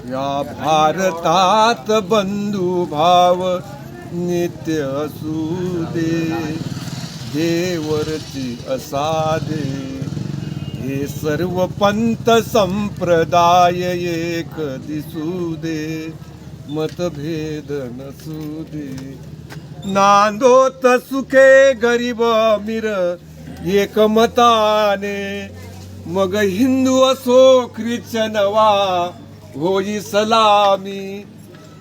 या भारतात बंधू भाव नित्य असू दे, देवरची असादे हे सर्व पंथ संप्रदाय एक दिसू दे, मतभेद नसू दे. नांदोत सुखे गरीब अमीर एकमताने, मग हिंदू असो ख्रिश्चन वा होई सलामी.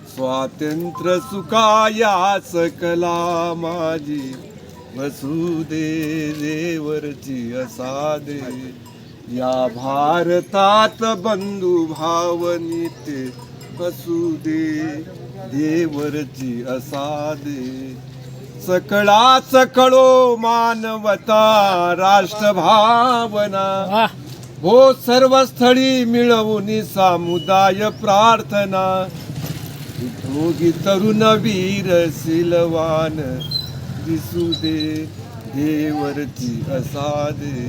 स्वातंत्र्य सुखाया सकला माझी वसू दे, देवरची असादे या भारतात बंधू भाव नित्य असू दे, देवरची असादे. सकळा सकळो मानवता राष्ट्र भावना, हो सर्व स्थळी मिळवून समुदाय प्रार्थना. उद्योगी तरुण वीर सिलवान दिसू दे, देवरची असादे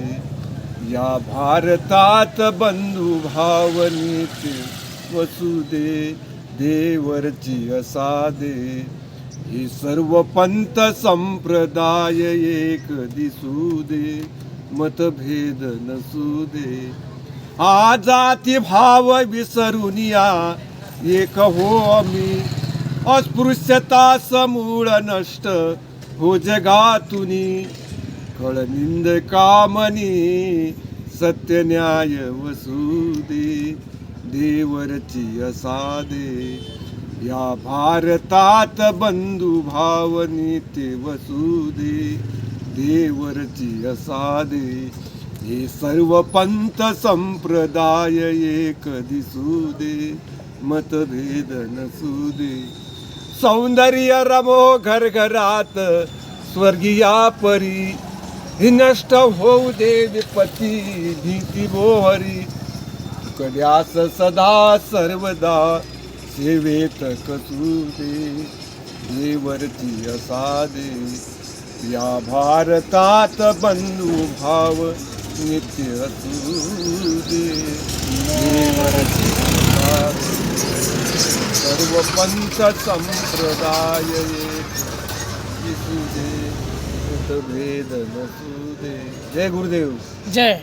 या भारतात बंधू भाव नित्य वसू दे, देवरची असादे हे सर्व पंथ संप्रदाय एक दिसू दे, मतभेद नसू दे. हा जाती भाव विसरून या एक हो आम्ही, अस्पृश्यता समूळ नष्ट हो जगातुनी. कळनिंद कामनी सत्य न्याय वसू दे, देवरची असादे या भारतात बंधू भाव नित्य वसू दे, देवरची असादे हे सर्व पंथ संप्रदाय एक दिसू दे, मतभेद नसू दे. सौंदर्य रमो घरघरात स्वर्गीया परी, ही नष्ट होऊ दे विपत्ती भीती बोहरी. कल्यास सदा सर्वदा सेवेत कसू दे, देवरची असादे या भारतात बंधू भाव नित्य असू दे, देवरची असादे सर्व पंथ संप्रदाय एक दिसू दे, मतभेद नसू दे. जय गुरुदेव. जय.